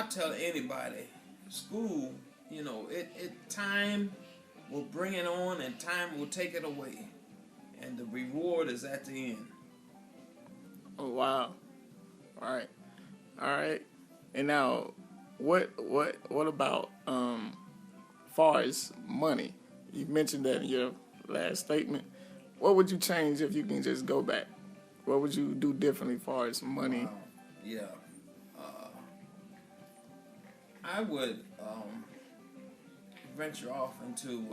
I tell anybody, school, time will bring it on and time will take it away. And the reward is at the end. Oh wow. All right. All right. And now what about far as money? You mentioned that in your last statement. What would you change if you can just go back? What would you do differently as far as money? Wow. Yeah. I would venture off into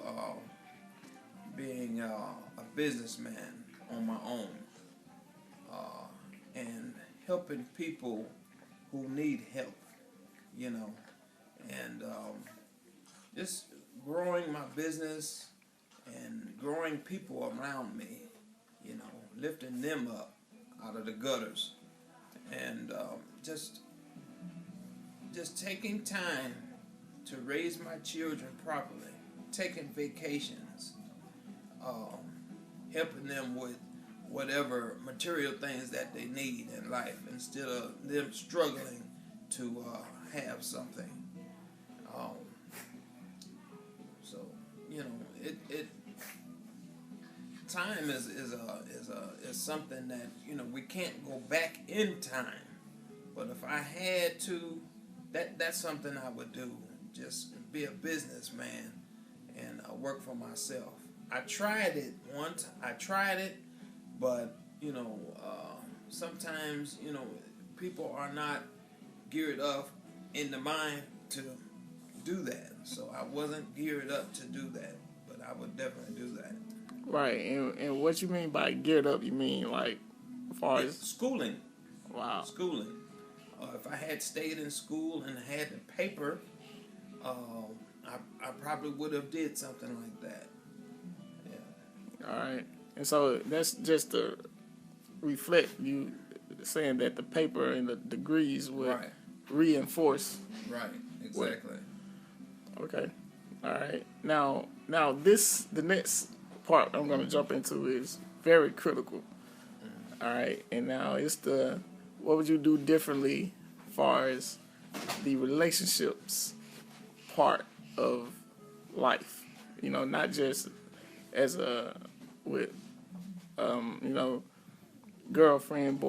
being a businessman on my own and helping people who need help, and just growing my business and growing people around me, lifting them up out of the gutters, and just taking time to raise my children properly, taking vacations, helping them with whatever material things that they need in life instead of them struggling to have something. So it time is something that we can't go back in time. But if I had to, that's something I would do. Just be a businessman and work for myself. I tried it once. But sometimes people are not geared up in the mind to do that. So I wasn't geared up to do that, but I would definitely do that. Right, and what you mean by geared up? You mean like as far as schooling? Wow, schooling. If I had stayed in school and had the paper, I probably would have did something like that. Yeah. All right, and so that's just to reflect you saying that the paper and the degrees would reinforce. Right. Exactly. Okay. All right. Now the next part I'm going to jump into is very critical. All right, and now it's what would you do differently as far as the relationships part of life? Not just as with girlfriends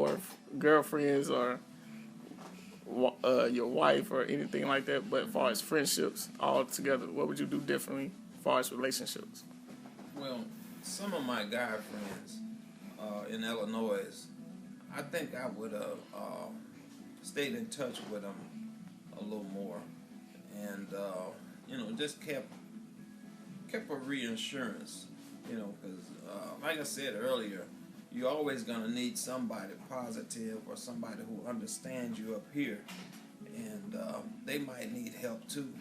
or your wife or anything like that, but as far as friendships all together, what would you do differently as far as relationships? Well, some of my guy friends in Illinois, I think I would have stayed in touch with them a little more, and just kept a reinsurance, because like I said earlier, you're always gonna need somebody positive or somebody who understands you up here, and they might need help too.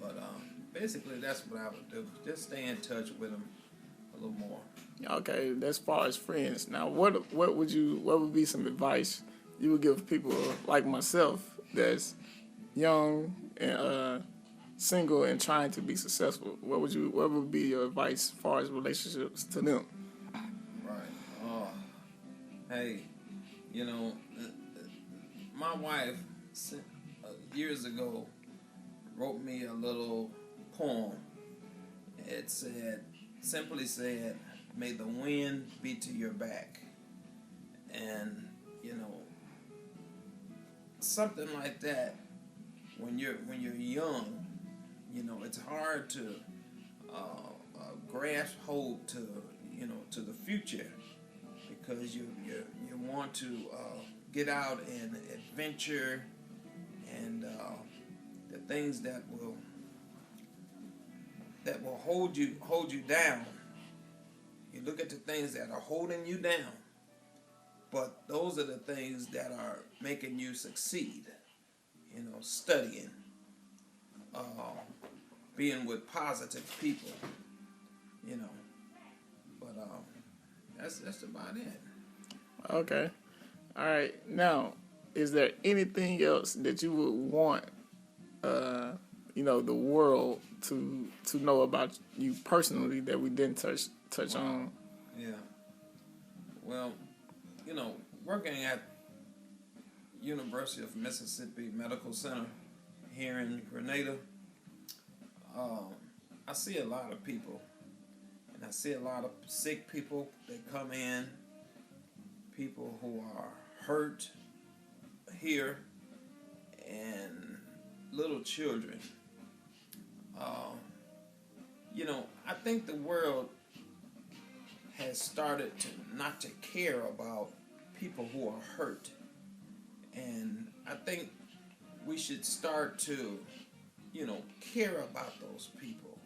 But basically, that's what I would do. Just stay in touch with them a little more. Okay, as far as friends. Now, what would be some advice you would give people like myself that's young and single and trying to be successful? What would be your advice as far as relationships to them? Right. Hey, my wife years ago wrote me a little poem. It simply said, "May the wind be to your back." And something like that. When you're young, it's hard to grasp hold to the future, because you want to get out and adventure, and the things that will hold you down. You look at the things that are holding you down, but those are the things that are making you succeed. Studying, being with positive people. But that's about it. Okay. All right. Now, is there anything else that you would want, the world to know about you personally that we didn't touch on? Yeah. Well, working at University of Mississippi Medical Center here in Grenada, I see a lot of people, and I see a lot of sick people that come in, people who are hurt here, and little children. I think the world has started to not to care about people who are hurt, and I think we should start to, care about those people.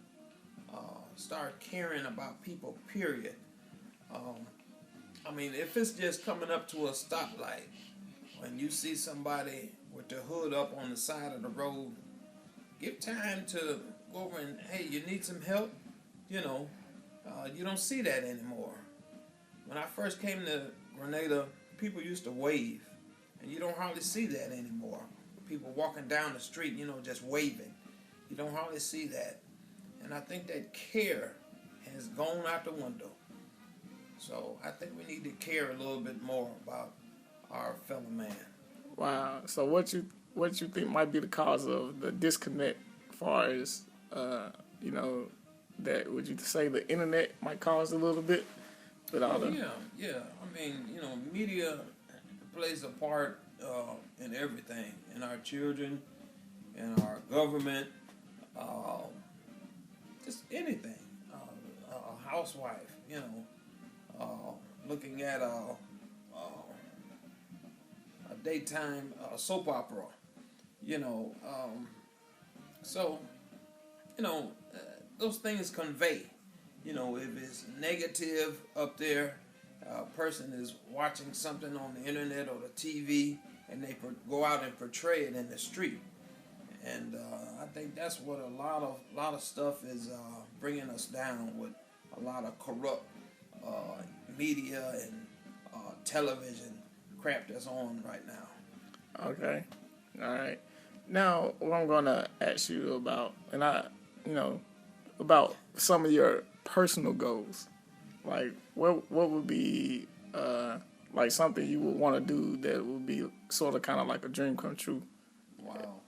Start caring about people, period. If it's just coming up to a stoplight, when you see somebody with their hood up on the side of the road, give time to go over and, hey, you need some help? You don't see that anymore. When I first came to Grenada, people used to wave, and you don't hardly see that anymore. People walking down the street, just waving. You don't hardly see that. And I think that care has gone out the window. So I think we need to care a little bit more about our fellow man. Wow. So what you think might be the cause of the disconnect as far as, that would you say the internet might cause a little bit? Yeah. Media plays a part in everything, in our children, in our government, just anything. A housewife, looking at a daytime soap opera, those things convey. If it's negative up there, a person is watching something on the internet or the TV, and they go out and portray it in the street. And I think that's what a lot of stuff is bringing us down, with a lot of corrupt media and television crap that's on right now. Okay, all right. Now, what I'm gonna ask you about, about some of your personal goals. Like, what would be like something you would want to do that would be sort of kind of like a dream come true? Wow.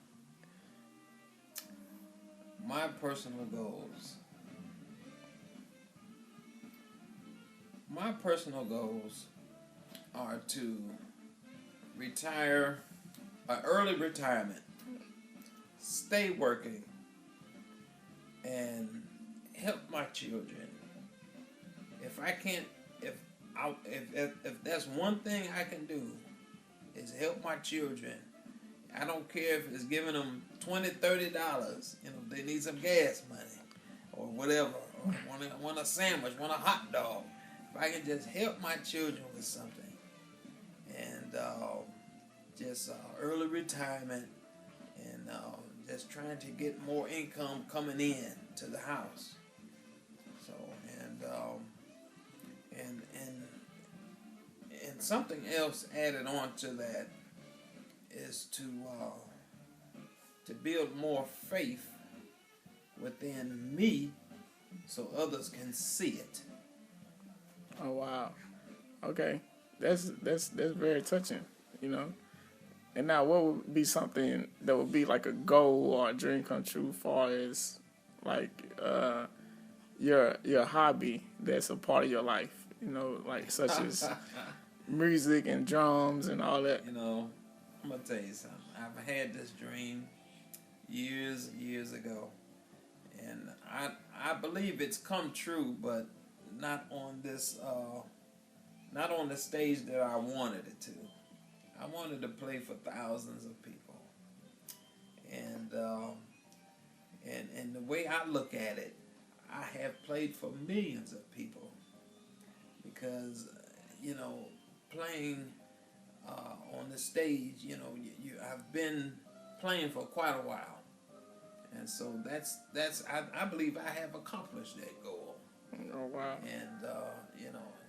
My personal goals. My personal goals are to retire, early retirement, stay working, and help my children. If that's one thing I can do, is help my children. I don't care if it's giving them $20, $30. They need some gas money or whatever. Or want a sandwich, want a hot dog. If I can just help my children with something, and just early retirement, and just trying to get more income coming in to the house. So and something else added on to that is to build more faith within me, so others can see it. Oh wow, okay, that's very touching, And now, what would be something that would be like a goal or a dream come true, as far as like your hobby that's a part of your life, like such as music and drums and all that. I'm gonna tell you something. I've had this dream years ago, and I believe it's come true, but not on this not on the stage that I wanted it to. I wanted to play for thousands of people, and the way I look at it, I have played for millions of people, because playing on the stage, I've been playing for quite a while, and so that's I believe I have accomplished that goal. Oh wow! And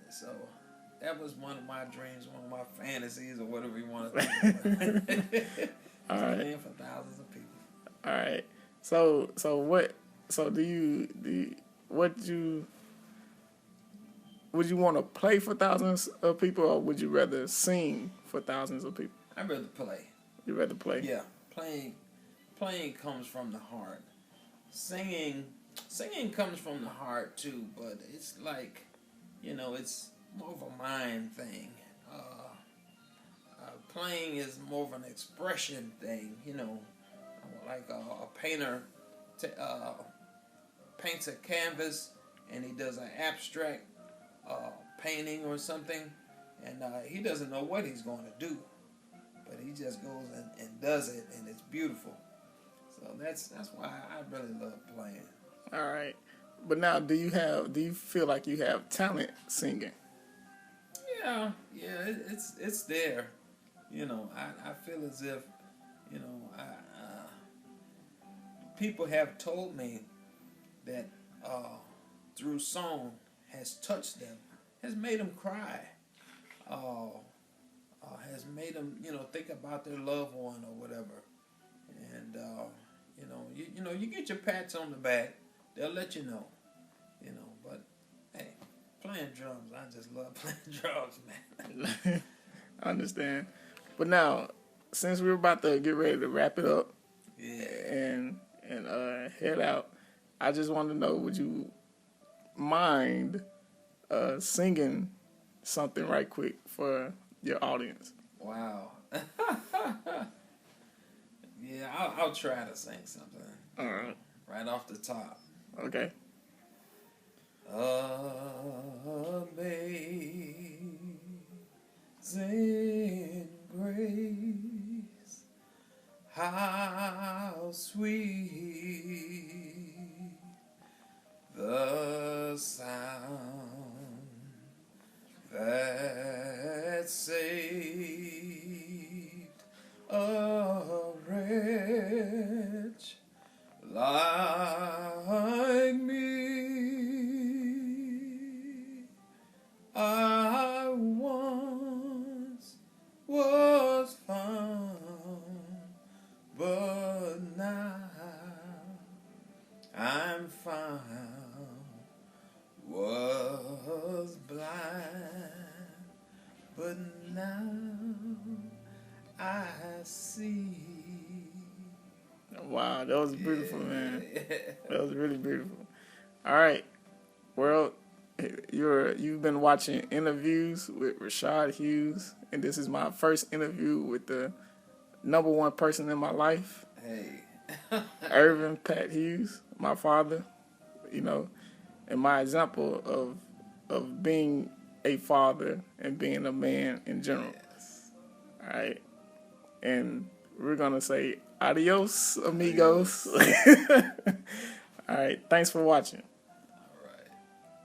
so that was one of my dreams, one of my fantasies, or whatever you want to think about. All right. Playing for thousands of people. All right. So would you want to play for thousands of people, or would you rather sing for thousands of people? I'd rather play. You rather play? Yeah, playing comes from the heart. Singing comes from the heart too, but it's like, it's more of a mind thing. Playing is more of an expression thing. Like a painter paints a canvas and he does an abstract painting or something, and he doesn't know what he's going to do, but he just goes and does it, and it's beautiful. So that's why I really love playing. All right, but now, do you feel like you have talent singing? Yeah, it's there. I feel as if, people have told me that through song has touched them, has made them cry, has made them, think about their loved one or whatever. And you get your pats on the back. They'll let you know, But hey, playing drums, I just love playing drums, man. I understand. But now, since we're about to get ready to wrap it up, and head out, I just want to know, would you mind singing something right quick for your audience? Wow. Yeah, I'll try to sing something. All right. Right off the top. Okay. Amazing grace, how sweet the sound that saved a wretch like me. I once was found, but now I'm found. Was blind, but now I see. Wow, that was beautiful, man. That was really beautiful. All right, well, you've been watching Interviews with Rashad Hughes, and this is my first interview with the number one person in my life. Hey. Irvin Pat Hughes, my father, and my example of being a father and being a man in general. Yes. All right, and we're gonna say adios, amigos. All right, thanks for watching.